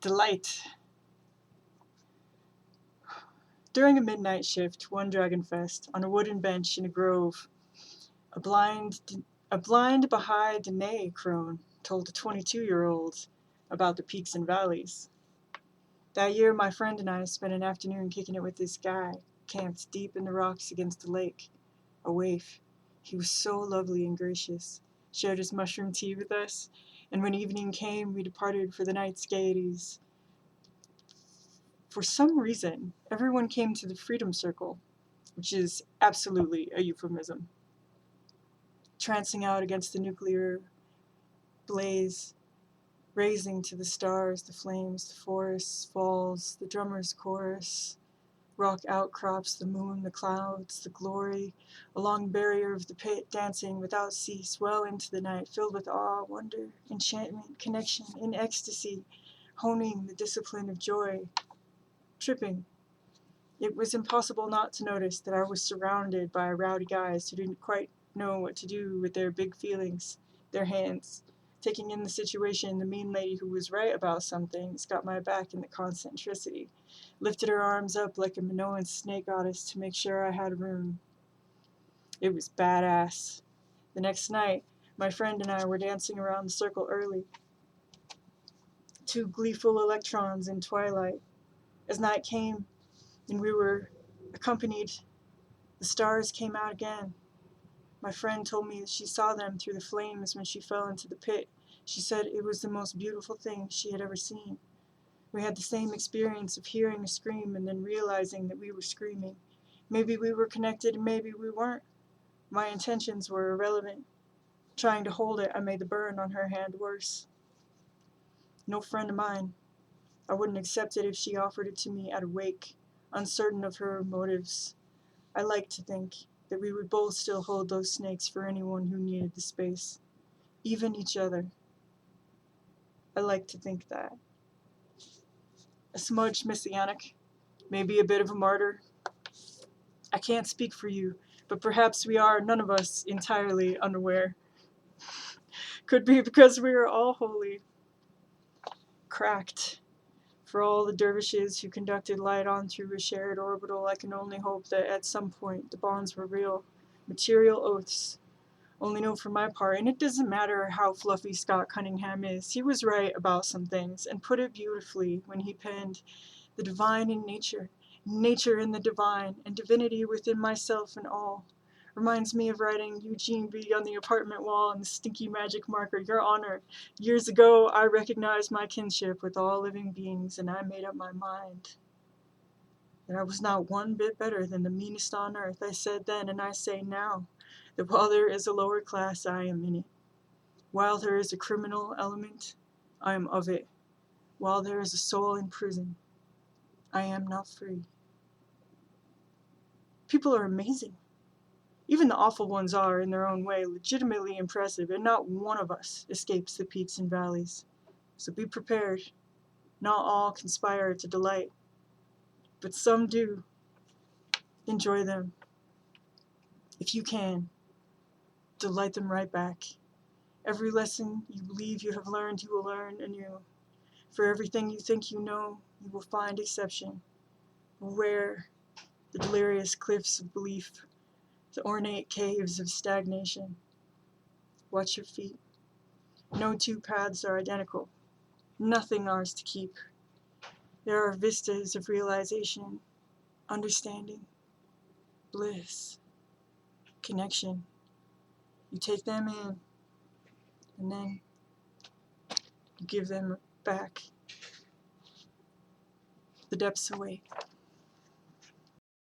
Delight. During a midnight shift, one Dragonfest, on a wooden bench in a grove, a blind Baha'i Dene crone told a 22-year-old about the peaks and valleys. That year, my friend and I spent an afternoon kicking it with this guy, camped deep in the rocks against the lake. A waif. He was so lovely and gracious, shared his mushroom tea with us, and when evening came, we departed for the night's gaieties. For some reason, everyone came to the Freedom Circle, which is absolutely a euphemism. Trancing out against the nuclear blaze, raising to the stars, the flames, the forests, falls, the drummer's chorus, rock outcrops, the moon, the clouds, the glory, a long barrier of the pit, dancing without cease, well into the night, filled with awe, wonder, enchantment, connection, in ecstasy, honing the discipline of joy, tripping. It was impossible not to notice that I was surrounded by rowdy guys who didn't quite know what to do with their big feelings, their hands. Taking in the situation, the mean lady who was right about some things got my back in the concentricity, lifted her arms up like a Minoan snake goddess to make sure I had room. It was badass. The next night, my friend and I were dancing around the circle early, two gleeful electrons in twilight. As night came and we were accompanied, the stars came out again. My friend told me that she saw them through the flames when she fell into the pit. She said it was the most beautiful thing she had ever seen. We had the same experience of hearing a scream and then realizing that we were screaming. Maybe we were connected and maybe we weren't. My intentions were irrelevant. Trying to hold it, I made the burn on her hand worse. No friend of mine. I wouldn't accept it if she offered it to me at a wake, uncertain of her motives. I like to think that we would both still hold those snakes for anyone who needed the space, even each other. I like to think that. A smudged messianic, maybe a bit of a martyr. I can't speak for you, but perhaps we are, none of us, entirely unaware. Could be because we are all wholly cracked. For all the dervishes who conducted light on through a shared orbital, I can only hope that at some point the bonds were real, material oaths. Only know for my part, and it doesn't matter how fluffy Scott Cunningham is, he was right about some things, and put it beautifully when he penned, "The divine in nature, nature in the divine, and divinity within myself and all." Reminds me of writing Eugene B. on the apartment wall and the stinky magic marker, "Your Honor, years ago I recognized my kinship with all living beings, and I made up my mind that I was not one bit better than the meanest on earth. I said then, and I say now, that while there is a lower class, I am in it. While there is a criminal element, I am of it. While there is a soul in prison, I am not free." People are amazing. Even the awful ones are, in their own way, legitimately impressive, and not one of us escapes the peaks and valleys. So be prepared. Not all conspire to delight, but some do. Enjoy them. If you can, delight them right back. Every lesson you believe you have learned, you will learn anew. For everything you think you know, you will find exception. Beware the delirious cliffs of belief, the ornate caves of stagnation. Watch your feet. No two paths are identical. Nothing ours to keep. There are vistas of realization, understanding, bliss, connection. You take them in, and then you give them back. The depths await.